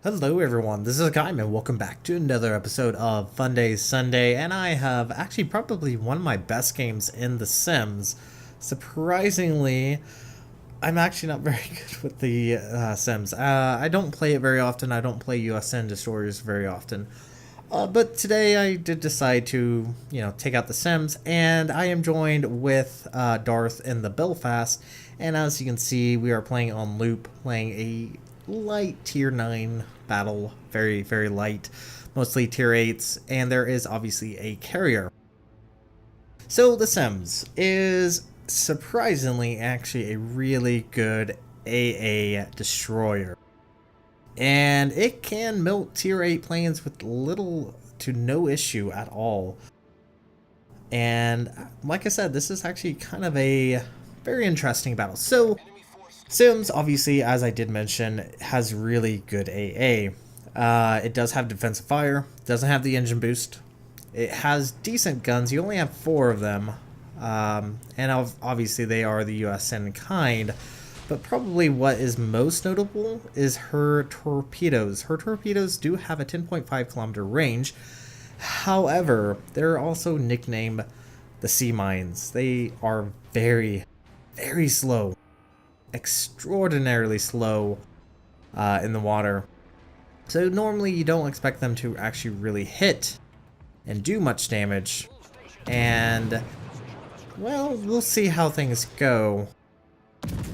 Hello everyone, this is Hakaym and welcome back to another episode of Funday Sunday, and I have actually probably one of my best games in The Sims. Surprisingly, I'm actually not very good with the Sims. I don't play it very often. I don't play USN Destroyers very often. But today I did decide to, take out the Sims, and I am joined with Darth in the Belfast, and as you can see, we are playing on loop, playing a light tier 9 battle, very light, mostly tier 8s, and there is obviously a carrier. So the Sims is surprisingly actually a really good AA destroyer, and it can melt tier 8 planes with little to no issue at all. And like I said, this is actually kind of a very interesting battle. So Sims, obviously, as I did mention, has really good AA. It does have defensive fire, doesn't have the engine boost. It has decent guns, you only have 4 of them. And obviously they are the USN kind. But probably what is most notable is her torpedoes. Her torpedoes do have a 10.5 kilometer range. However, they're also nicknamed the sea mines. They are very slow. Extraordinarily slow in the water, so normally you don't expect them to actually really hit and do much damage, and well, we'll see how things go.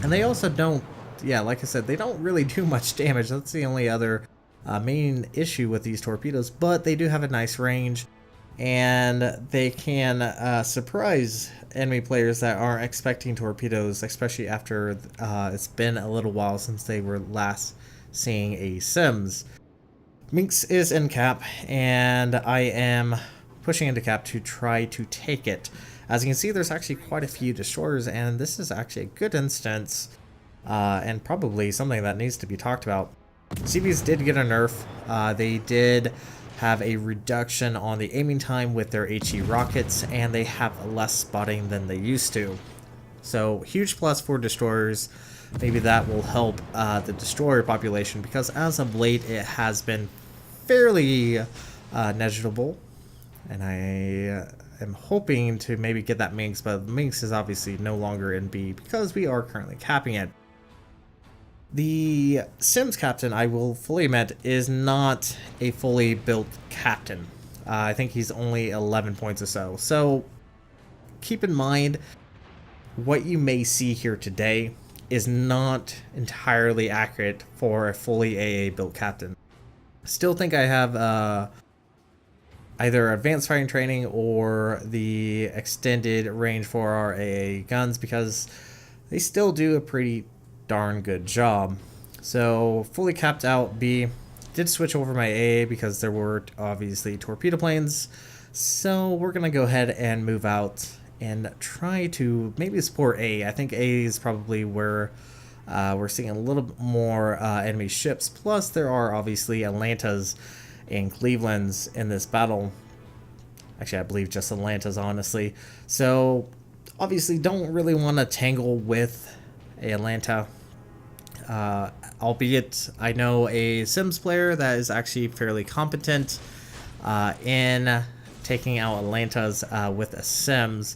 And they also don't, like I said, they don't really do much damage. That's the only other main issue with these torpedoes, but they do have a nice range, and they can surprise enemy players that aren't expecting torpedoes, especially after it's been a little while since they were last seeing a Sims. Minx is in cap, and I am pushing into cap to try to take it. As you can see, there's actually quite a few destroyers, and this is actually a good instance, and probably something that needs to be talked about. CVs did get a nerf. They did have a reduction on the aiming time with their HE rockets, and they have less spotting than they used to. So huge plus for destroyers. Maybe that will help the destroyer population, because as of late it has been fairly negligible, and I am hoping to maybe get that Minx, but Minx is obviously no longer in B because we are currently capping it. The Sims captain, I will fully admit, is not a fully built captain. I think he's only 11 points or so. So keep in mind, what you may see here today is not entirely accurate for a fully AA built captain. Still think I have either advanced fighting training or the extended range for our AA guns, because they still do a pretty darn good job. So fully capped out B. Did switch over my AA because there were obviously torpedo planes, so we're gonna go ahead and move out and try to maybe support A. I think A is probably where we're seeing a little bit more enemy ships, plus there are obviously Atlantas and Clevelands in this battle. Actually, I believe just Atlantas, honestly. So obviously don't really want to tangle with Atlanta, albeit I know a Sims player that is actually fairly competent in taking out Atlantas with a Sims,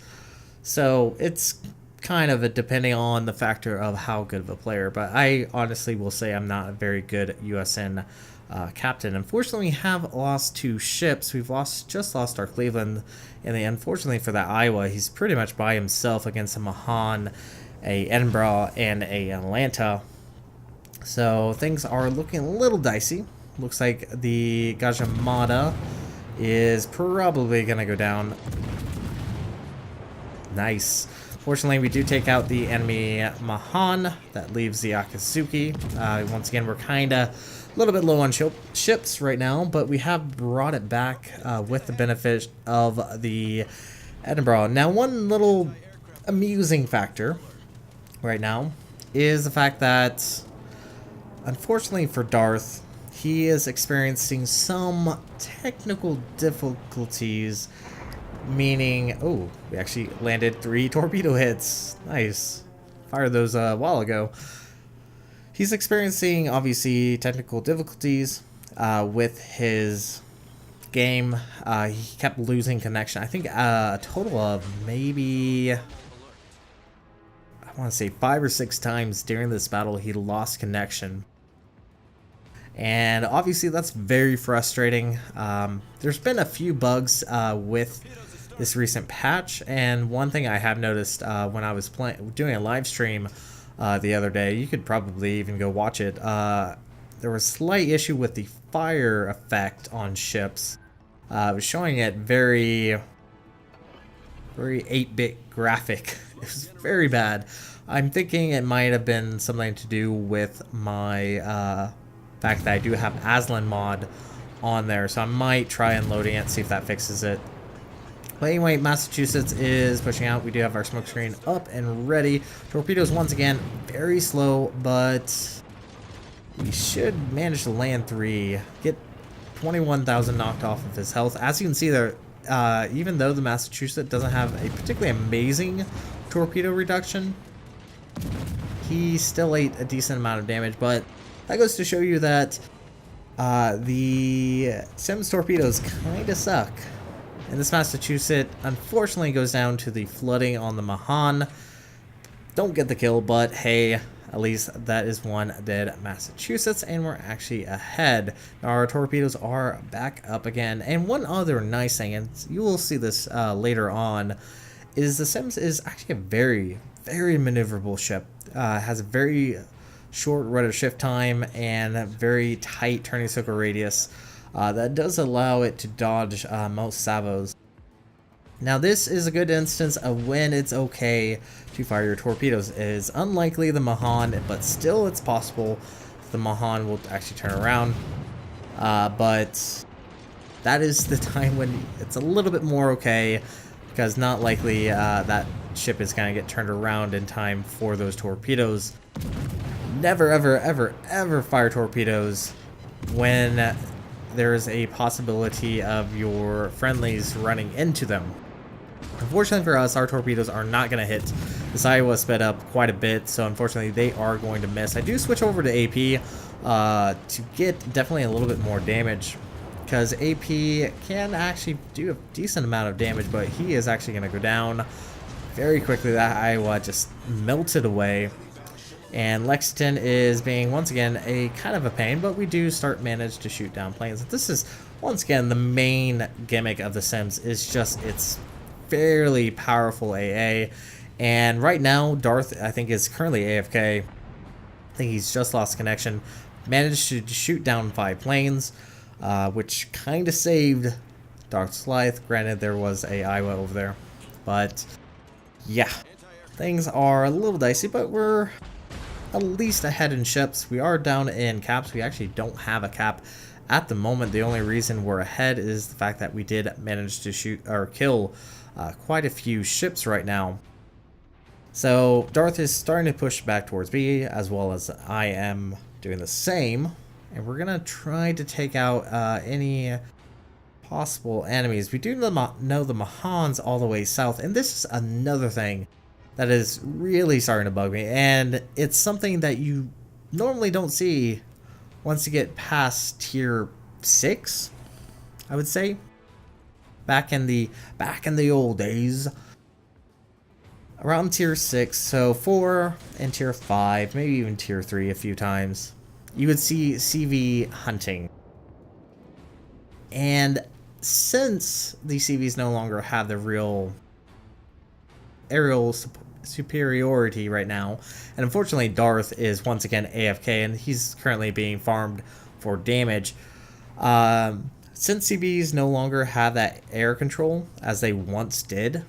so it's kind of depending on the factor of how good of a player. But I honestly will say I'm not a very good USN captain. Unfortunately, we have lost 2 ships. We've just lost our Cleveland, and unfortunately for that Iowa, he's pretty much by himself against a Mahan, a Edinburgh, and a Atlanta. So things are looking a little dicey. Looks like the Gajamada is probably gonna go down. Nice. Fortunately, we do take out the enemy Mahan. That leaves the Akatsuki. Once again, we're kind of a little bit low on ships right now, but we have brought it back with the benefit of the Edinburgh. Now, one little amusing factor right now is the fact that unfortunately for Darth, he is experiencing some technical difficulties, meaning, oh, we actually landed 3 torpedo hits. Nice. Fired those a while ago. He's experiencing, obviously, technical difficulties with his game. He kept losing connection. I think a total of maybe, I want to say 5 or 6 times during this battle he lost connection. And obviously that's very frustrating. There's been a few bugs with this recent patch, and one thing I have noticed when I was doing a live stream the other day, you could probably even go watch it, there was a slight issue with the fire effect on ships. It was showing it very 8-bit graphic. It was very bad. I'm thinking it might have been something to do with my fact that I do have Aslan mod on there, so I might try unloading it, see if that fixes it. But anyway, Massachusetts is pushing out. We do have our smoke screen up and ready. Torpedoes once again very slow, but we should manage to land 3, get 21,000 knocked off of his health. As you can see there, even though the Massachusetts doesn't have a particularly amazing torpedo reduction, he still ate a decent amount of damage. But that goes to show you that the Sims torpedoes kind of suck. And this Massachusetts unfortunately goes down to the flooding on the Mahan. Don't get the kill, but hey, at least that is one dead Massachusetts, and we're actually ahead. Our torpedoes are back up again. And one other nice thing, and you will see this later on, is the Sims is actually a very, very maneuverable ship. Has a very short rudder shift time and a very tight turning circle radius. That does allow it to dodge most salvos. Now this is a good instance of when it's okay to fire your torpedoes. It is unlikely the Mahan, but still it's possible the Mahan will actually turn around. But that is the time when it's a little bit more okay, because not likely that ship is going to get turned around in time for those torpedoes. Never, ever, ever, ever fire torpedoes when there's a possibility of your friendlies running into them. Unfortunately for us, our torpedoes are not going to hit. This Iowa sped up quite a bit, so unfortunately they are going to miss. I do switch over to AP to get definitely a little bit more damage, because AP can actually do a decent amount of damage, but he is actually going to go down very quickly. That Iowa just melted away. And Lexington is being, once again, a kind of a pain, but we do manage to shoot down planes. This is, once again, the main gimmick of The Sims is just its fairly powerful AA. And right now, Darth, I think, is currently AFK. I think he's just lost connection. Managed to shoot down 5 planes, which kind of saved Darth's life. Granted, there was a Iowa over there. But, yeah, things are a little dicey, but we're at least ahead in ships. We are down in caps. We actually don't have a cap at the moment. The only reason we're ahead is the fact that we did manage to shoot or kill quite a few ships right now. So Darth is starting to push back towards B, as well as I am doing the same, and we're gonna try to take out any possible enemies. We do know the Mahan's all the way south, and this is another thing that is really starting to bug me, and it's something that you normally don't see once you get past tier 6, I would say. Back in the old days, around tier 6, so 4 and tier 5, maybe even tier 3 a few times, you would see CV hunting. And since the CVs no longer have the real aerial superiority right now, and unfortunately Darth is once again AFK, and he's currently being farmed for damage. Since CVs no longer have that air control as they once did,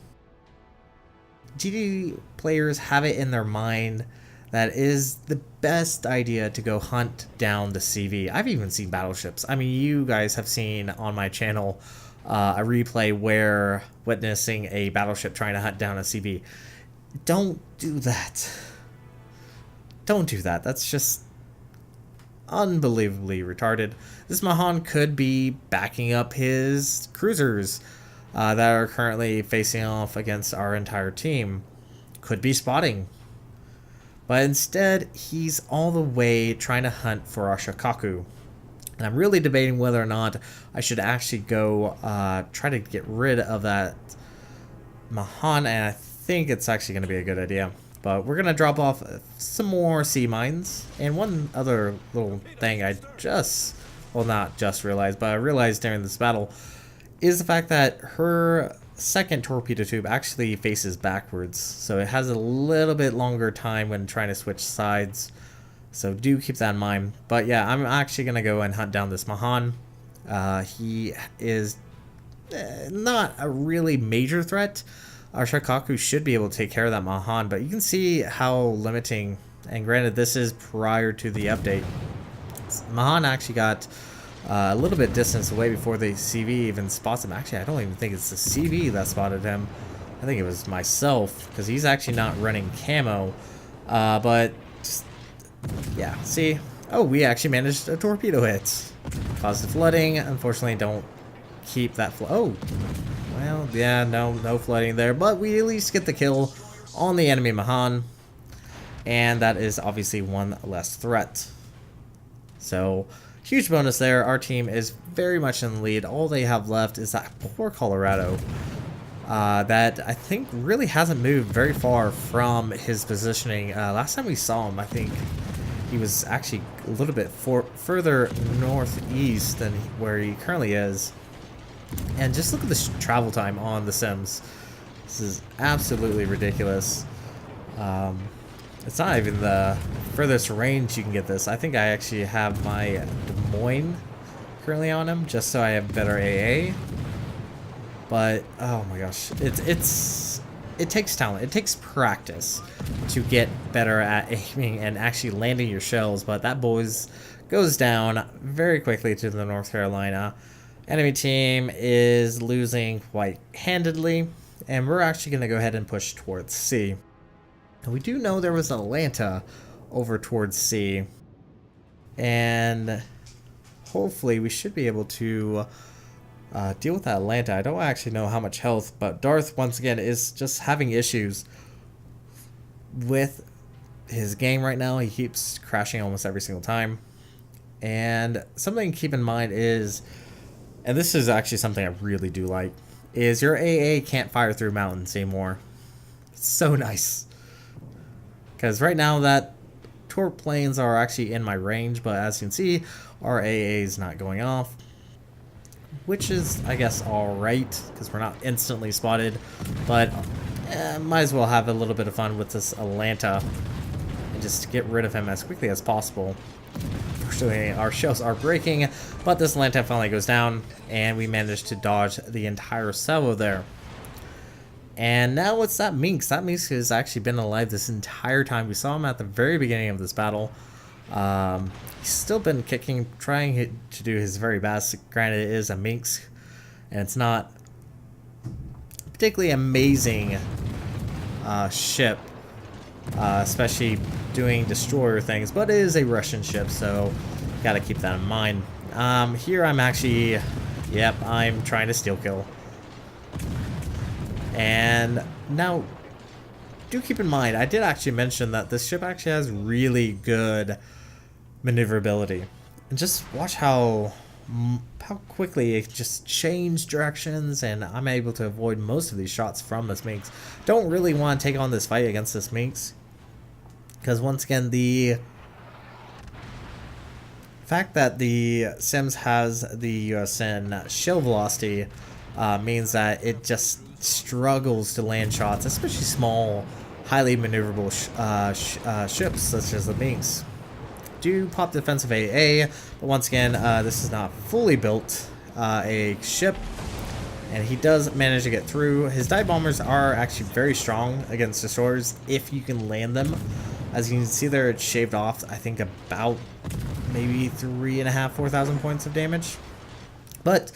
GD players have it in their mind that it is the best idea to go hunt down the CV. I've even seen battleships. I mean, you guys have seen on my channel a replay where witnessing a battleship trying to hunt down a CV. Don't do that. Don't do that. That's just unbelievably retarded. This Mahan could be backing up his cruisers that are currently facing off against our entire team. Could be spotting. But instead, he's all the way trying to hunt for our Shikaku. And I'm really debating whether or not I should actually go try to get rid of that Mahan, and I think it's actually going to be a good idea. But we're going to drop off some more sea mines. And one other little thing I just, well, not just realized, but I realized during this battle is the fact that her second torpedo tube actually faces backwards. So it has a little bit longer time when trying to switch sides. So do keep that in mind. But yeah, I'm actually going to go and hunt down this Mahan. He is not a really major threat. Our Shikaku should be able to take care of that Mahan, but you can see how limiting, and granted this is prior to the update. Mahan actually got a little bit distance away before the CV even spots him. Actually, I don't even think it's the CV that spotted him. I think it was myself, because he's actually not running camo. But just, yeah, see? Oh, we actually managed a torpedo hit. Positive flooding. Unfortunately, don't keep that oh, well, yeah, no flooding there, but we at least get the kill on the enemy Mahan, and that is obviously one less threat. So huge bonus there. Our team is very much in the lead. All they have left is that poor Colorado that I think really hasn't moved very far from his positioning. Last time we saw him, I think he was actually a little bit further northeast than where he currently is. And just look at the travel time on the Sims. This is absolutely ridiculous. It's not even the furthest range you can get this. I think I actually have my Des Moines currently on him, just so I have better AA. But oh my gosh, it takes talent. It takes practice to get better at aiming and actually landing your shells. But that goes down very quickly to the North Carolina. Enemy team is losing quite handedly, and we're actually going to go ahead and push towards C. And we do know there was Atlanta over towards C, and hopefully we should be able to deal with that Atlanta. I don't actually know how much health, but Darth once again is just having issues with his game right now. He keeps crashing almost every single time. And something to keep in mind is, and this is actually something I really do like, is your AA can't fire through mountains anymore. It's so nice. Because right now that torp planes are actually in my range, but as you can see, our AA is not going off. Which is, I guess, alright, because we're not instantly spotted. But might as well have a little bit of fun with this Atlanta and just get rid of him as quickly as possible. Unfortunately, our shells are breaking, but this Atlanta finally goes down, and we managed to dodge the entire salvo there. And now it's that Minx. That Minx has actually been alive this entire time. We saw him at the very beginning of this battle. He's still been kicking, trying to do his very best. Granted, it is a Minx, and it's not particularly amazing ship, especially doing destroyer things, but it is a Russian ship, so gotta keep that in mind. Here I'm actually, yep, I'm trying to steal kill. And now, do keep in mind, I did actually mention that this ship actually has really good maneuverability. And just watch how quickly it just changed directions, and I'm able to avoid most of these shots from this Minx. Don't really want to take on this fight against this Minx, because once again, the fact that the Sims has the USN shell velocity means that it just struggles to land shots, especially small, highly maneuverable ships such as the Minx. Do pop defensive AA, but once again, this is not fully built a ship, and he does manage to get through. His dive bombers are actually very strong against destroyers if you can land them. As you can see there, it's shaved off, I think, about maybe 3,500 to 4,000 points of damage. But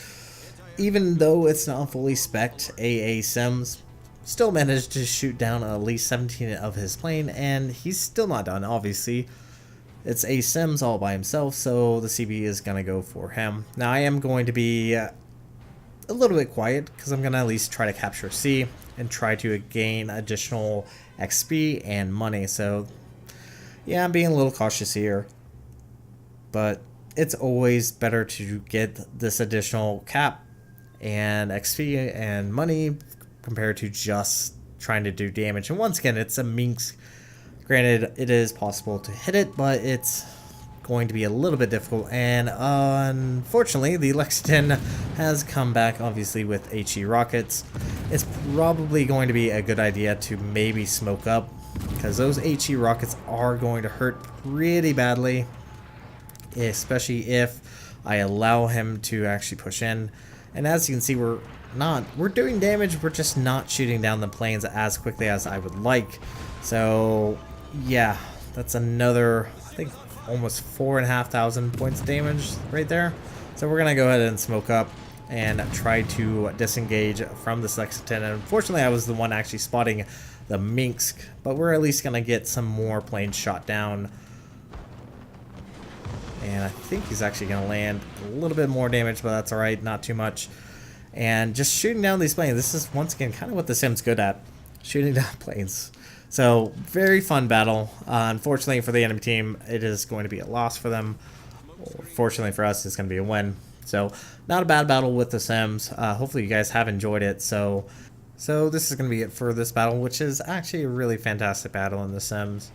even though it's not fully spec'd, AA Sims still managed to shoot down at least 17 of his plane, and he's still not done, obviously. It's a Sims all by himself, so the CB is going to go for him. Now I am going to be a little bit quiet because I'm going to at least try to capture C and try to gain additional XP and money. So yeah, I'm being a little cautious here, but it's always better to get this additional cap and XP and money compared to just trying to do damage. And once again, it's a minx. Granted, it is possible to hit it, but it's going to be a little bit difficult. And unfortunately, the Lexington has come back, obviously, with HE rockets. It's probably going to be a good idea to maybe smoke up, because those HE rockets are going to hurt pretty badly, especially if I allow him to actually push in. And as you can see, we're doing damage, we're just not shooting down the planes as quickly as I would like. So yeah, that's another, I think, almost 4,500 points of damage right there. So we're gonna go ahead and smoke up and try to disengage from this Lexington. And unfortunately, I was the one actually spotting the Minsk, but we're at least gonna get some more planes shot down. And I think he's actually gonna land a little bit more damage, but that's all right, not too much. And just shooting down these planes, this is once again kind of what the Sim's good at, shooting down planes. So very fun battle. Unfortunately for the enemy team, it is going to be a loss for them. Fortunately for us, it's going to be a win. So not a bad battle with the Sims. Hopefully you guys have enjoyed it. So this is going to be it for this battle, which is actually a really fantastic battle in the Sims.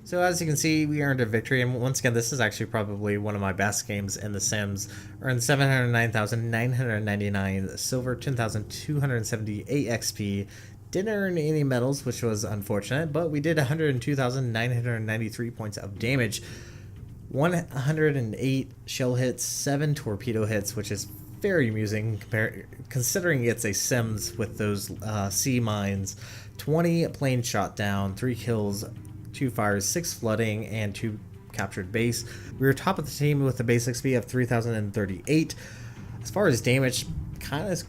So as you can see, we earned a victory, and once again, this is actually probably one of my best games in The Sims. Earned 709,999 silver, 10,278 XP. Didn't earn any medals, which was unfortunate, but we did 102,993 points of damage. 108 shell hits, 7 torpedo hits, which is very amusing considering it's a Sims with those sea mines. 20 planes shot down, 3 kills, 2 fires, 6 flooding, and 2 captured base. We were top of the team with a base XP of 3,038. As far as damage, kind of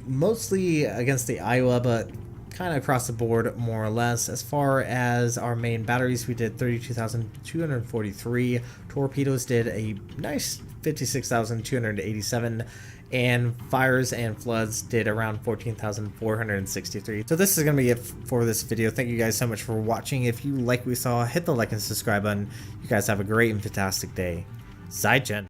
mostly against the Iowa, but kind of across the board more or less. As far as our main batteries, we did 32,243. Torpedoes did a nice 56,287. And fires and floods did around 14,463. So this is going to be it for this video. Thank you guys so much for watching. If you like what we saw, hit the like and subscribe button. You guys have a great and fantastic day. Zaijian.